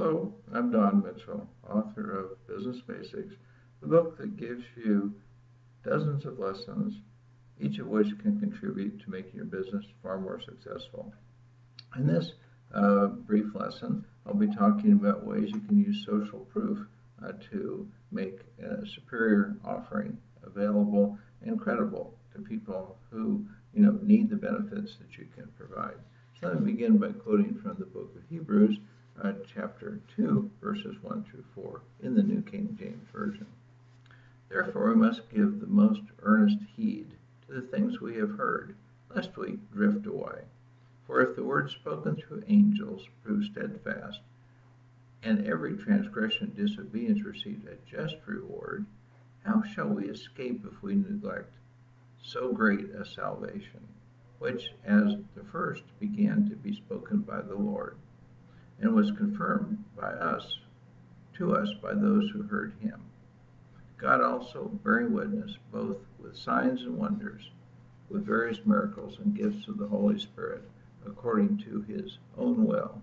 Hello, I'm Don Mitchell, author of Business Basics, the book that gives you dozens of lessons, each of which can contribute to making your business far more successful. In this brief lesson, I'll be talking about ways you can use social proof to make a superior offering available and credible to people who need the benefits that you can provide. So let me begin by quoting from the book of Hebrews, chapter 2, verses 1 through 4, in the New King James Version. Therefore we must give the most earnest heed to the things we have heard, lest we drift away. For if the word spoken through angels proves steadfast, and every transgression and disobedience receives a just reward, how shall we escape if we neglect so great a salvation, which as the first began to be spoken by the Lord, and was confirmed to us by those who heard him. God also bearing witness both with signs and wonders, with various miracles and gifts of the Holy Spirit, according to his own will.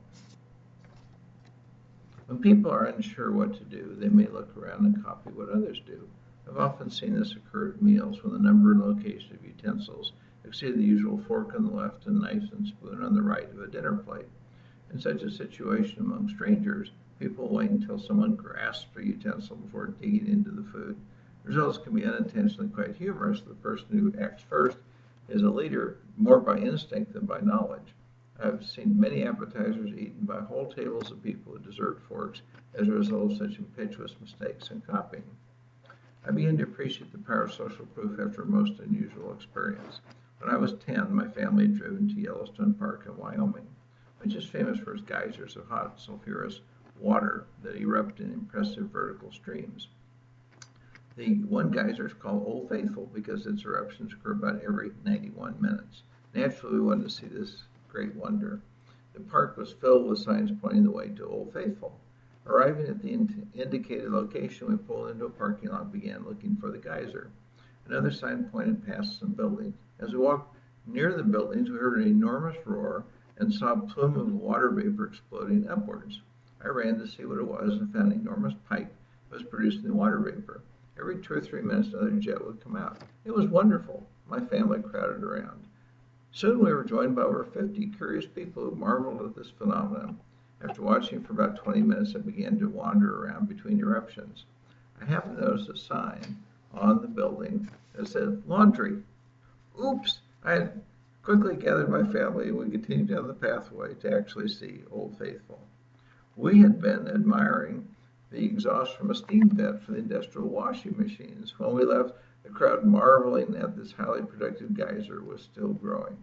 When people are unsure what to do, they may look around and copy what others do. I've often seen this occur at meals when the number and location of utensils exceed the usual fork on the left and knife and spoon on the right of a dinner plate. In such a situation among strangers, people wait until someone grasps a utensil before digging into the food. The results can be unintentionally quite humorous. The person who acts first is a leader more by instinct than by knowledge. I've seen many appetizers eaten by whole tables of people with dessert forks as a result of such impetuous mistakes in copying. I began to appreciate the power of social proof after a most unusual experience. When I was 10, my family had driven to Yellowstone Park in Wyoming, which is famous for its geysers of hot, sulfurous water that erupt in impressive vertical streams. The one geyser is called Old Faithful because its eruptions occur about every 91 minutes. Naturally, we wanted to see this great wonder. The park was filled with signs pointing the way to Old Faithful. Arriving at the indicated location, we pulled into a parking lot and began looking for the geyser. Another sign pointed past some buildings. As we walked near the buildings, we heard an enormous roar and saw a plume of water vapor exploding upwards. I ran to see what it was and found an enormous pipe that was producing the water vapor. Every 2 or 3 minutes, another jet would come out. It was wonderful. My family crowded around. Soon we were joined by over 50 curious people who marveled at this phenomenon. After watching for about 20 minutes, I began to wander around between eruptions. I happened to notice a sign on the building that said laundry. Oops! I had quickly gathered my family and we continued down the pathway to actually see Old Faithful. We had been admiring the exhaust from a steam vent for the industrial washing machines. When we left, the crowd marveling at this highly productive geyser was still growing.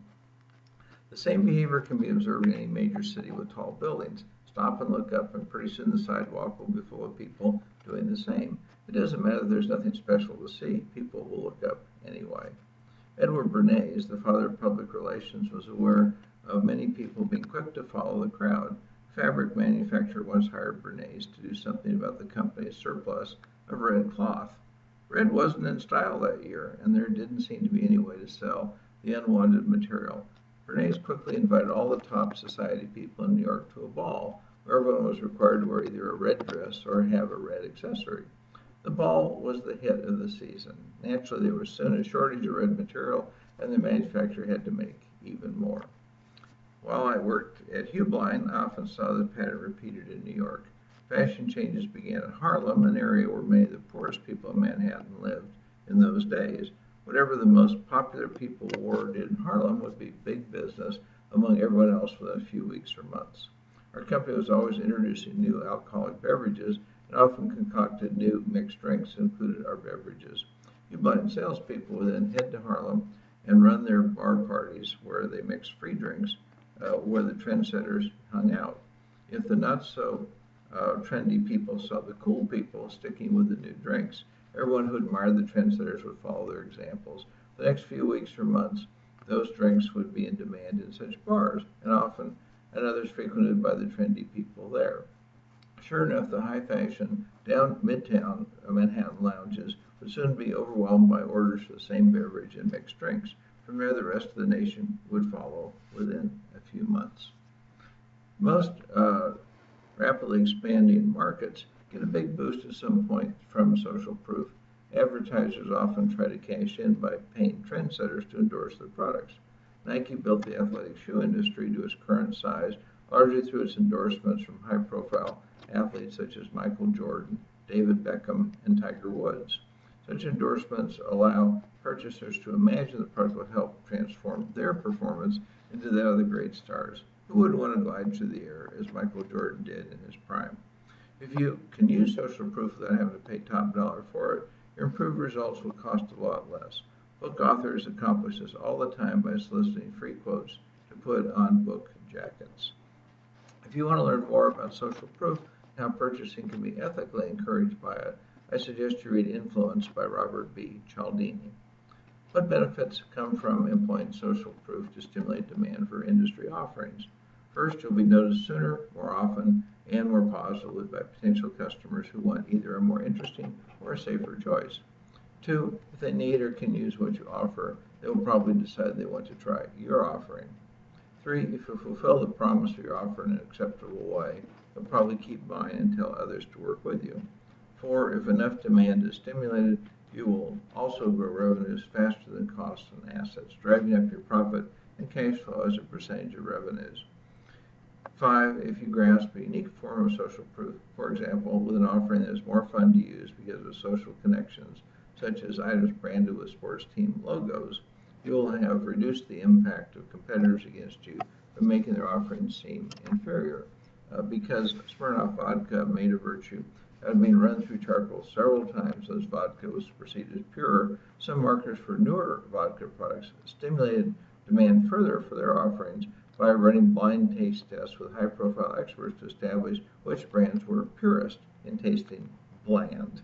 The same behavior can be observed in any major city with tall buildings. Stop and look up, and pretty soon the sidewalk will be full of people doing the same. It doesn't matter if there's nothing special to see. People will look up anyway. Edward Bernays, the father of public relations, was aware of many people being quick to follow the crowd. A fabric manufacturer once hired Bernays to do something about the company's surplus of red cloth. Red wasn't in style that year, and there didn't seem to be any way to sell the unwanted material. Bernays quickly invited all the top society people in New York to a ball, where everyone was required to wear either a red dress or have a red accessory. The ball was the hit of the season. Naturally, there was soon a shortage of red material, and the manufacturer had to make even more. While I worked at Hueblein, I often saw the pattern repeated in New York. Fashion changes began in Harlem, an area where many of the poorest people in Manhattan lived in those days. Whatever the most popular people wore or did in Harlem would be big business among everyone else within a few weeks or months. Our company was always introducing new alcoholic beverages and often concocted new mixed drinks that included our beverages. Hueblein salespeople would then head to Harlem and run their bar parties where they mixed free drinks, where the trendsetters hung out. If the not-so-trendy people saw the cool people sticking with the new drinks, everyone who admired the trendsetters would follow their examples. The next few weeks or months, those drinks would be in demand in such bars, and often and others frequented by the trendy people there. Sure enough, the high-fashion down midtown Manhattan lounges would soon be overwhelmed by orders for the same beverage and mixed drinks. From there, the rest of the nation would follow within a few months. Rapidly expanding markets get a big boost at some point from social proof. Advertisers often try to cash in by paying trendsetters to endorse their products. Nike built the athletic shoe industry to its current size largely through its endorsements from high-profile athletes such as Michael Jordan, David Beckham, and Tiger Woods. Such endorsements allow purchasers to imagine the product will help transform their performance into that of the great stars. Who wouldn't want to glide through the air as Michael Jordan did in his prime? If you can use social proof without having to pay top dollar for it, your improved results will cost a lot less. Book authors accomplish this all the time by soliciting free quotes to put on book jackets. If you want to learn more about social proof and how purchasing can be ethically encouraged by it, I suggest you read Influence by Robert B. Cialdini. What benefits come from employing social proof to stimulate demand for industry offerings? First, you'll be noticed sooner, more often, and more positively by potential customers who want either a more interesting or a safer choice. Two, if they need or can use what you offer, they will probably decide they want to try your offering. Three, if you fulfill the promise of your offer in an acceptable way, they'll probably keep buying and tell others to work with you. Four, if enough demand is stimulated, you will also grow revenues faster than costs and assets, driving up your profit and cash flow as a percentage of revenues. Five, if you grasp a unique form of social proof, for example, with an offering that is more fun to use because of social connections, such as items branded with sports team logos, you will have reduced the impact of competitors against you by making their offerings seem inferior. Because Smirnoff vodka, made of virtue, had been run through charcoal several times as vodka was perceived as purer, some marketers for newer vodka products stimulated demand further for their offerings by running blind taste tests with high-profile experts to establish which brands were purest in tasting bland.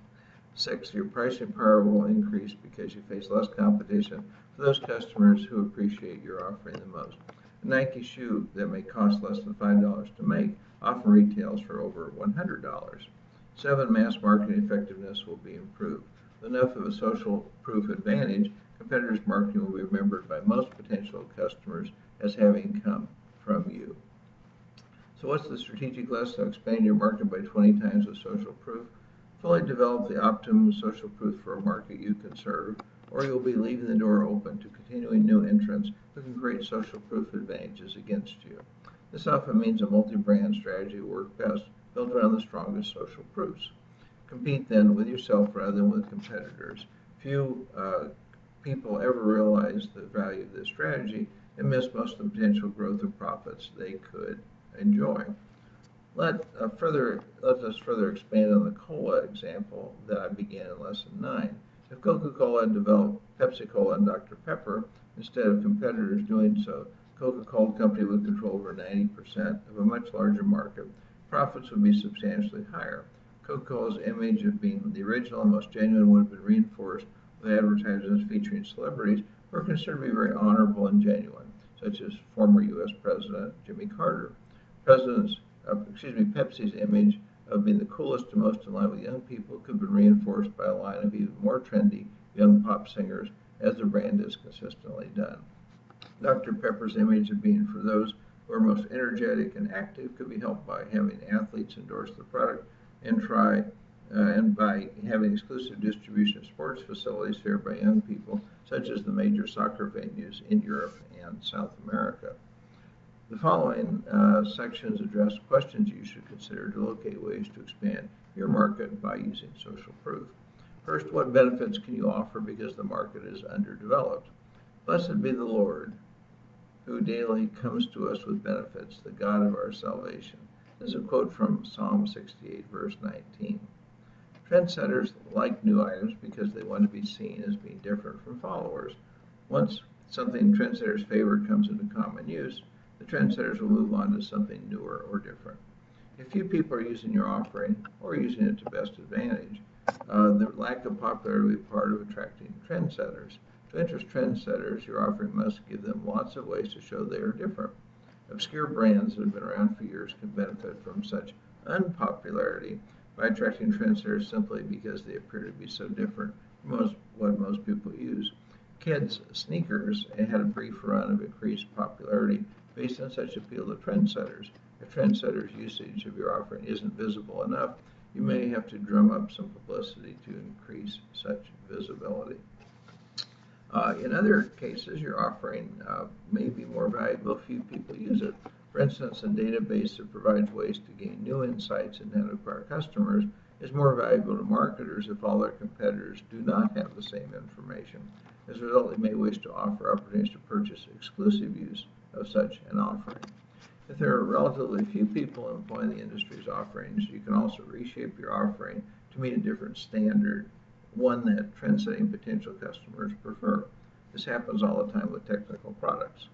Six, your pricing power will increase because you face less competition for those customers who appreciate your offering the most. A Nike shoe that may cost less than $5 to make often retails for over $100. Seven, mass marketing effectiveness will be improved. With enough of a social proof advantage, competitors' marketing will be remembered by most potential customers as having come from you. So what's the strategic lesson of expanding your market by 20 times with social proof? Fully develop the optimum social proof for a market you can serve, or you'll be leaving the door open to continuing new entrants who can create social proof advantages against you. This often means a multi-brand strategy will work best, built around the strongest social proofs. Compete then with yourself rather than with competitors. Few people ever realize the value of this strategy and miss most of the potential growth and profits they could enjoy. Let us further expand on the cola example that I began in Lesson 9. If Coca-Cola had developed Pepsi-Cola and Dr. Pepper instead of competitors doing so, Coca-Cola Company would control over 90% of a much larger market. Profits would be substantially higher. Coca-Cola's image of being the original and most genuine would have been reinforced with advertisements featuring celebrities who are considered to be very honorable and genuine, such as former U.S. President Jimmy Carter. Pepsi's image of being the coolest and most in line with young people could have been reinforced by a line of even more trendy young pop singers, as the brand has consistently done. Dr. Pepper's image of being for those who are most energetic and active could be helped by having athletes endorse the product and by having exclusive distribution of sports facilities favored by young people, such as the major soccer venues in Europe and South America. The following sections address questions you should consider to locate ways to expand your market by using social proof. First, what benefits can you offer because the market is underdeveloped? Blessed be the Lord, who daily comes to us with benefits, the God of our salvation. This is a quote from Psalm 68, verse 19. Trendsetters like new items because they want to be seen as being different from followers. Once something trendsetters favor comes into common use, the trendsetters will move on to something newer or different. If few people are using your offering or using it to best advantage, the lack of popularity will be part of attracting trendsetters. To interest trendsetters, your offering must give them lots of ways to show they are different. Obscure brands that have been around for years can benefit from such unpopularity by attracting trendsetters simply because they appear to be so different from what most people use. Kids' sneakers had a brief run of increased popularity based on such appeal to trendsetters. If trendsetters' usage of your offering isn't visible enough, you may have to drum up some publicity to increase such visibility. In other cases, your offering may be more valuable if few people use it. For instance, a database that provides ways to gain new insights and then acquire customers is more valuable to marketers if all their competitors do not have the same information. As a result, they may wish to offer opportunities to purchase exclusive use of such an offering. If there are relatively few people employing the industry's offerings, you can also reshape your offering to meet a different standard, one that trend-setting potential customers prefer. This happens all the time with technical products.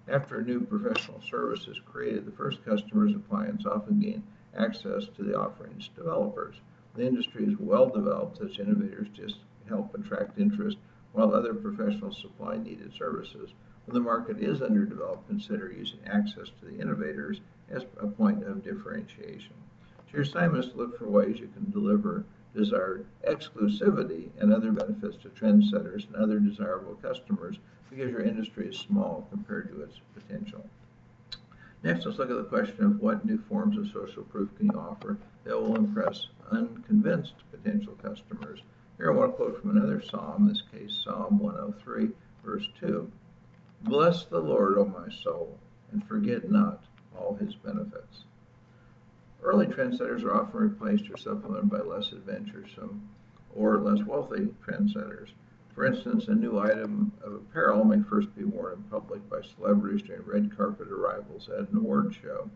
After a new professional service is created, the first customers and clients often gain access to the offering's developers. The industry is well developed, such innovators just help attract interest, while other professionals supply needed services. When the market is underdeveloped, consider using access to the innovators as a point of differentiation. So your assignment is to look for ways you can deliver desired exclusivity and other benefits to trendsetters and other desirable customers because your industry is small compared to its potential. Next, let's look at the question of what new forms of social proof can you offer that will impress unconvinced potential customers. Here I want to quote from another psalm, in this case Psalm 103, verse 2. Bless the Lord, O my soul, and forget not all his benefits. Early trendsetters are often replaced or supplemented by less adventuresome or less wealthy trendsetters. For instance, a new item of apparel may first be worn in public by celebrities during red carpet arrivals at an award show.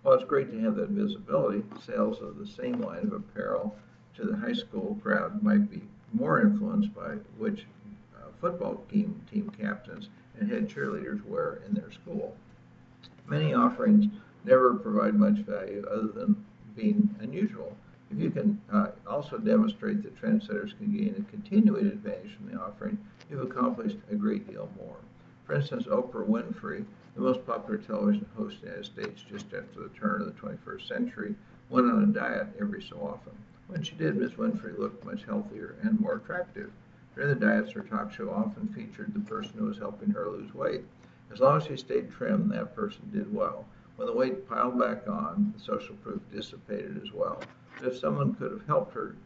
While it's great to have that visibility, sales of the same line of apparel to the high school crowd might be more influenced by which football team captains and head cheerleaders wear in their school. Many offerings never provide much value other than being unusual. If you can also demonstrate that trendsetters can gain a continuing advantage from the offering, you've accomplished a great deal more. For instance, Oprah Winfrey, the most popular television host in the United States just after the turn of the 21st century, went on a diet every so often. When she did, Ms. Winfrey looked much healthier and more attractive. During the diets, her talk show often featured the person who was helping her lose weight. As long as she stayed trim, that person did well. When the weight piled back on, the social proof dissipated as well. But if someone could have helped her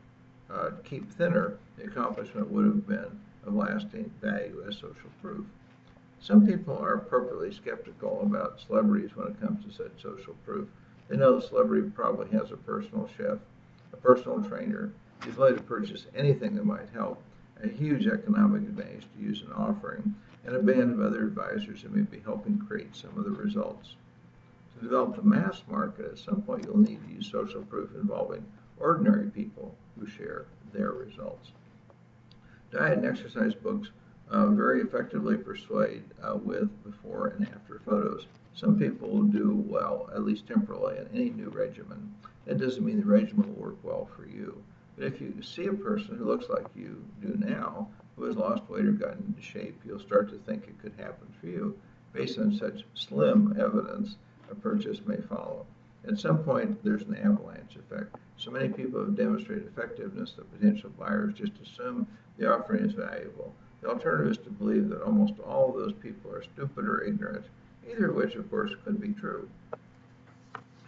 keep thinner, the accomplishment would have been of lasting value as social proof. Some people are appropriately skeptical about celebrities when it comes to such social proof. They know the celebrity probably has a personal chef, a personal trainer, is willing to purchase anything that might help, a huge economic advantage to use an offering, and a band of other advisors who may be helping create some of the results. To develop the mass market, at some point you'll need to use social proof involving ordinary people who share their results. Diet and exercise books very effectively persuade with before and after photos. Some people will do well, at least temporarily, in any new regimen. That doesn't mean the regimen will work well for you. But if you see a person who looks like you do now, who has lost weight or gotten into shape, you'll start to think it could happen for you. Based on such slim evidence, a purchase may follow. At some point, there's an avalanche effect. So many people have demonstrated effectiveness that potential buyers just assume the offering is valuable. The alternative is to believe that almost all of those people are stupid or ignorant, either of which, of course, could be true.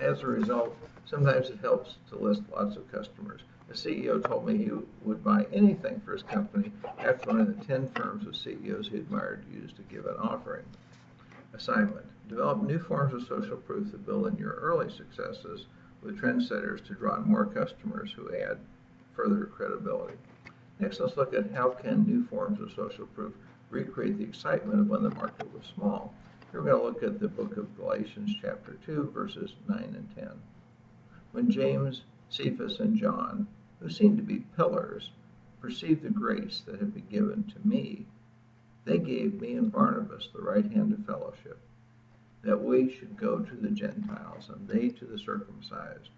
As a result, sometimes it helps to list lots of customers. A CEO told me he would buy anything for his company after learning the 10 firms of CEOs he admired used to give an offering. Assignment. Develop new forms of social proof that build in your early successes with trendsetters to draw in more customers who add further credibility. Next, let's look at how can new forms of social proof recreate the excitement of when the market was small. Here we're going to look at the book of Galatians chapter 2, verses 9 and 10. When James, Cephas, and John, who seemed to be pillars, perceived the grace that had been given to me, they gave me and Barnabas the right hand of fellowship, that we should go to the Gentiles, and they to the circumcised.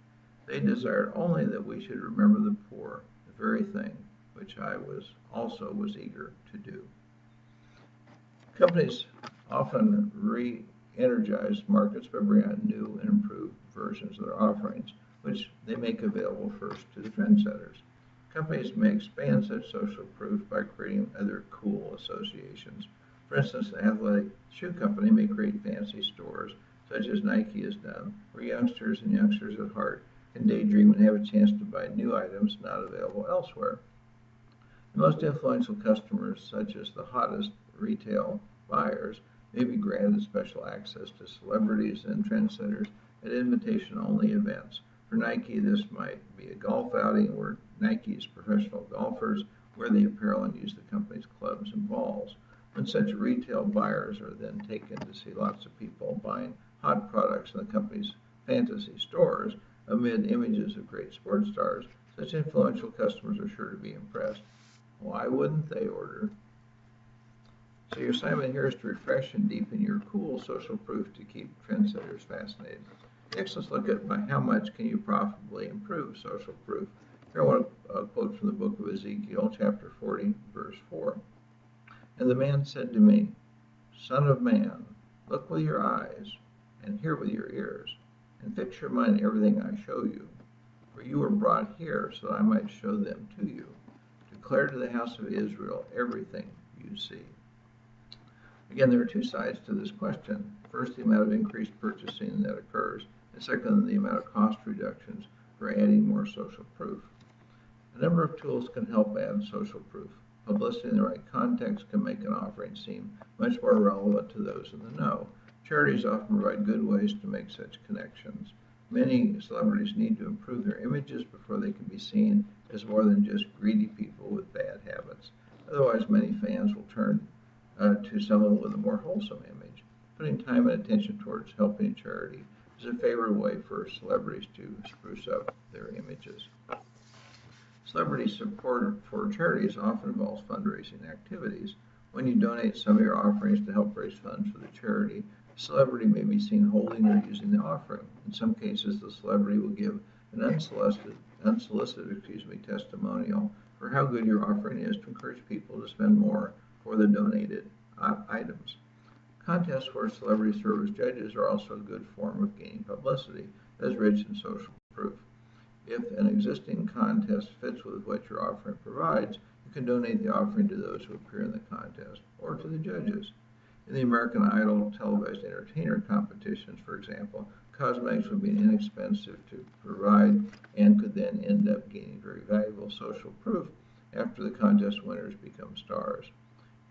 They desired only that we should remember the poor, the very thing which I also was eager to do. Companies often re-energize markets by bringing out new and improved versions of their offerings, which they make available first to the trendsetters. Companies may expand such social proof by creating other cool associations. For instance, an athletic shoe company may create fancy stores such as Nike has done, where youngsters and youngsters at heart can daydream and have a chance to buy new items not available elsewhere. The most influential customers, such as the hottest retail buyers, may be granted special access to celebrities and trendsetters at invitation-only events. For Nike, this might be a golf outing where Nike's professional golfers wear the apparel and use the company's clubs and balls. When such retail buyers are then taken to see lots of people buying hot products in the company's fantasy stores amid images of great sports stars, such influential customers are sure to be impressed. Why wouldn't they order? So your assignment here is to refresh and deepen your cool social proof to keep trendsetters fascinated. Next, let's look at by how much can you profitably improve social proof. Here I want to quote from the book of Ezekiel, chapter 40, verse 4. And the man said to me, Son of man, look with your eyes and hear with your ears, and fix your mind on everything I show you. For you were brought here so that I might show them to you. Declare to the house of Israel everything you see. Again, there are two sides to this question. First, the amount of increased purchasing that occurs, and second, the amount of cost reductions for adding more social proof. A number of tools can help add social proof. Publicity in the right context can make an offering seem much more relevant to those in the know. Charities often provide good ways to make such connections. Many celebrities need to improve their images before they can be seen as more than just greedy people with bad habits. Otherwise, many fans will turn to someone with a more wholesome image. Putting time and attention towards helping charity is a favorite way for celebrities to spruce up their images. Celebrity support for charities often involves fundraising activities. When you donate some of your offerings to help raise funds for the charity, a celebrity may be seen holding or using the offering. In some cases, the celebrity will give an unsolicited testimonial for how good your offering is to encourage people to spend more for the donated items. Contests where celebrities serve as judges are also a good form of gaining publicity, as rich in social proof. If an existing contest fits with what your offering provides, you can donate the offering to those who appear in the contest or to the judges. In the American Idol televised entertainer competitions, for example, cosmetics would be inexpensive to provide and could then end up gaining very valuable social proof after the contest winners become stars.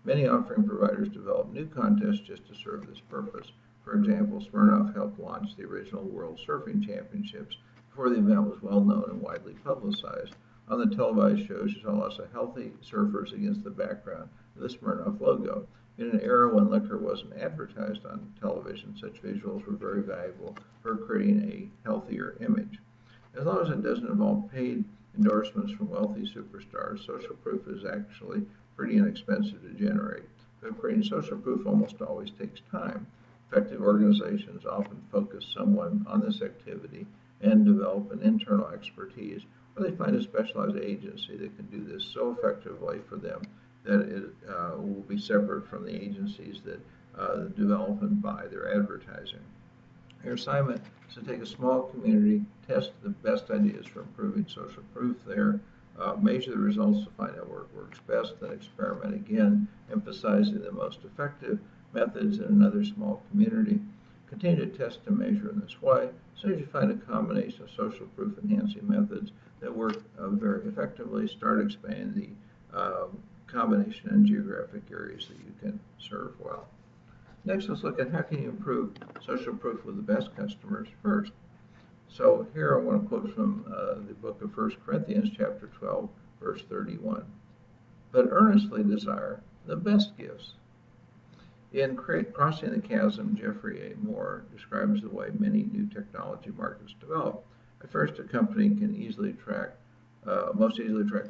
Many offering providers develop new contests just to serve this purpose. For example, Smirnoff helped launch the original World Surfing Championships before the event was well known and widely publicized. On the televised shows, you saw lots of healthy surfers against the background of the Smirnoff logo. In an era when liquor wasn't advertised on television, such visuals were very valuable for creating a healthier image. As long as it doesn't involve paid endorsements from wealthy superstars, social proof is actually pretty inexpensive to generate. But creating social proof almost always takes time. Effective organizations often focus someone on this activity and develop an internal expertise, or they find a specialized agency that can do this so effectively for them that it will be separate from the agencies that develop and buy their advertising. Your assignment is to take a small community, test the best ideas for improving social proof there, measure the results to find out where it works best, then experiment again, emphasizing the most effective methods in another small community. Continue to test and measure in this way. As soon as you find a combination of social proof enhancing methods that work very effectively, start expanding the combination in geographic areas that you can serve well. Next, let's look at how can you improve social proof with the best customers first. So here I want to quote from the book of 1 Corinthians chapter 12, verse 31. But earnestly desire the best gifts. In Crossing the Chasm, Jeffrey A. Moore describes the way many new technology markets develop. At first, a company can most easily attract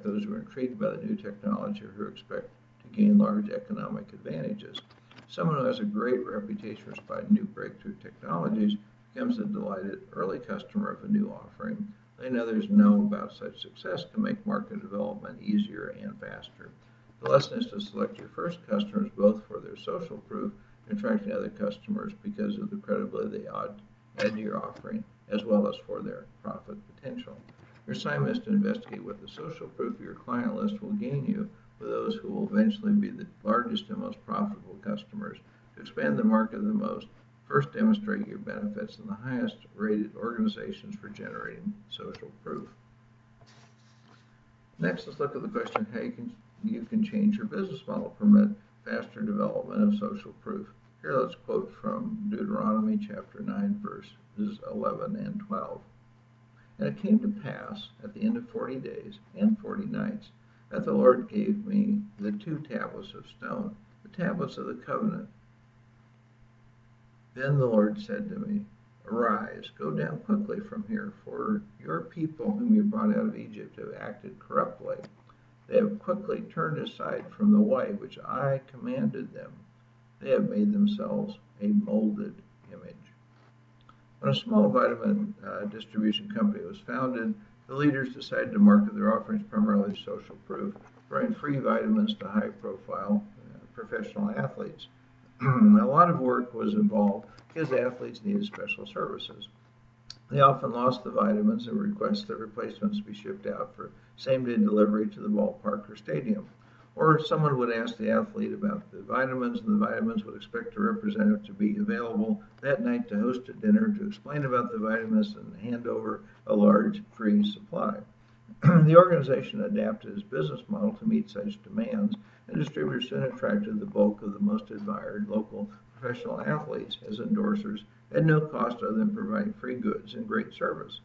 those who are intrigued by the new technology or who expect to gain large economic advantages. Someone who has a great reputation for providing new breakthrough technologies becomes a delighted early customer of a new offering. Letting others know about such success can make market development easier and faster. The lesson is to select your first customers both for their social proof and attracting other customers because of the credibility they add to your offering, as well as for their profit potential. Your assignment is to investigate what the social proof of your client list will gain you with those who will eventually be the largest and most profitable customers. To expand the market the most, First, demonstrate your benefits in the highest rated organizations for generating social proof. Next, let's look at the question how you can change your business model to permit faster development of social proof. Here, let's quote from Deuteronomy chapter 9, verses 11 and 12. And it came to pass at the end of 40 days and 40 nights that the Lord gave me the 2 tablets of stone, the tablets of the covenant. Then the Lord said to me, Arise, go down quickly from here, for your people whom you brought out of Egypt have acted corruptly. They have quickly turned aside from the way which I commanded them. They have made themselves a molded image. When a small vitamin distribution company was founded, the leaders decided to market their offerings primarily as social proof, providing free vitamins to high-profile professional athletes. A lot of work was involved because athletes needed special services. They often lost the vitamins and requested that replacements be shipped out for same-day delivery to the ballpark or stadium. Or someone would ask the athlete about the vitamins, and the vitamins would expect a representative to be available that night to host a dinner to explain about the vitamins and hand over a large free supply. The organization adapted its business model to meet such demands, and distributors soon attracted the bulk of the most admired local professional athletes as endorsers at no cost other than providing free goods and great service.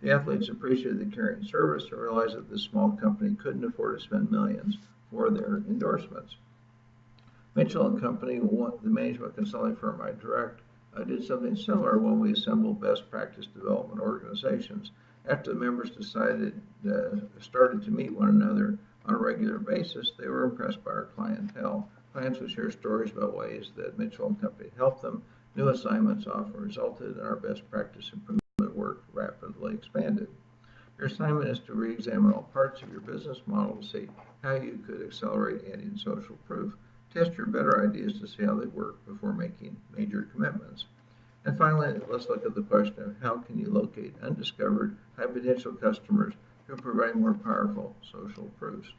The athletes appreciated the care and service and realized that this small company couldn't afford to spend millions for their endorsements. Mitchell & Company, the management consulting firm I direct, did something similar when we assembled best practice development organizations. After the members started to meet one another on a regular basis, they were impressed by our clientele. Clients would share stories about ways that Mitchell & Company helped them. New assignments often resulted, and our best practice improvement work rapidly expanded. Your assignment is to re-examine all parts of your business model to see how you could accelerate adding social proof. Test your better ideas to see how they work before making major commitments. And finally, let's look at the question of how can you locate undiscovered high potential customers who provide more powerful social proofs.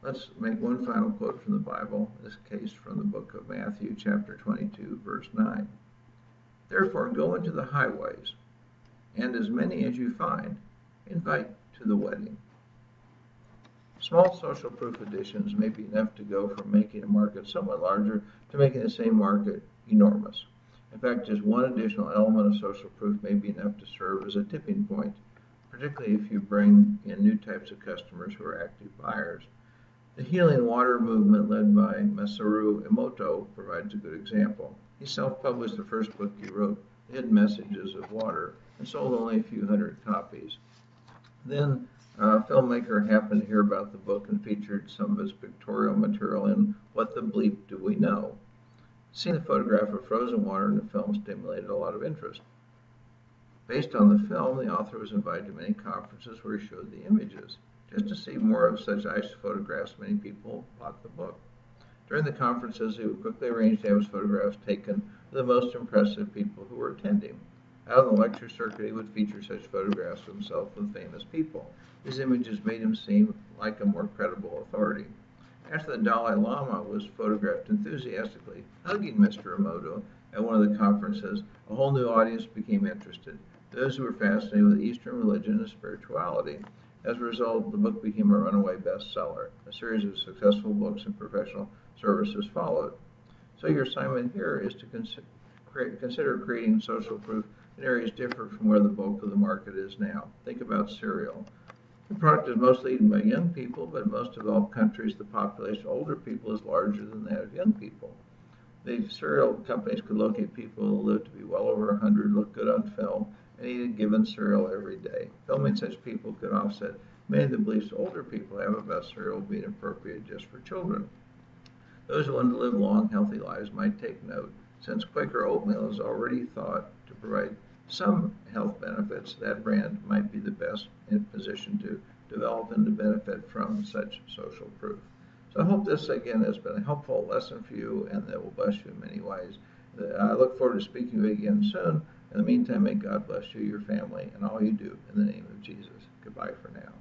Let's make one final quote from the Bible, in this case from the book of Matthew, chapter 22, verse 9. Therefore, go into the highways, and as many as you find, invite to the wedding. Small social proof additions may be enough to go from making a market somewhat larger to making the same market enormous. In fact, just one additional element of social proof may be enough to serve as a tipping point, particularly if you bring in new types of customers who are active buyers. The healing water movement led by Masaru Emoto provides a good example. He self-published the first book he wrote, The Hidden Messages of Water, and sold only a few hundred copies. Then a filmmaker happened to hear about the book and featured some of his pictorial material in What the Bleep Do We Know? Seeing the photograph of frozen water in the film stimulated a lot of interest. Based on the film, the author was invited to many conferences where he showed the images. Just to see more of such ice photographs, many people bought the book. During the conferences, he would quickly arrange to have his photographs taken of the most impressive people who were attending. Out on the lecture circuit, he would feature such photographs of himself with famous people. His images made him seem like a more credible authority. After the Dalai Lama was photographed enthusiastically hugging Mr. Emoto at one of the conferences, a whole new audience became interested, those who were fascinated with Eastern religion and spirituality. As a result, the book became a runaway bestseller. A series of successful books and professional services followed. So your assignment here is to consider creating social proof in areas different from where the bulk of the market is now. Think about cereal. The product is mostly eaten by young people, but in most developed countries, the population of older people is larger than that of young people. The cereal companies could locate people who live to be well over 100, look good on film, and eat a given cereal every day. Filming such people could offset many of the beliefs older people have about cereal being appropriate just for children. Those who want to live long, healthy lives might take note. Since Quaker oatmeal is already thought to provide some health benefits, that brand might be the best in position to develop and to benefit from such social proof. So I hope this, again, has been a helpful lesson for you and that will bless you in many ways. I look forward to speaking with you again soon. In the meantime, may God bless you, your family, and all you do in the name of Jesus. Goodbye for now.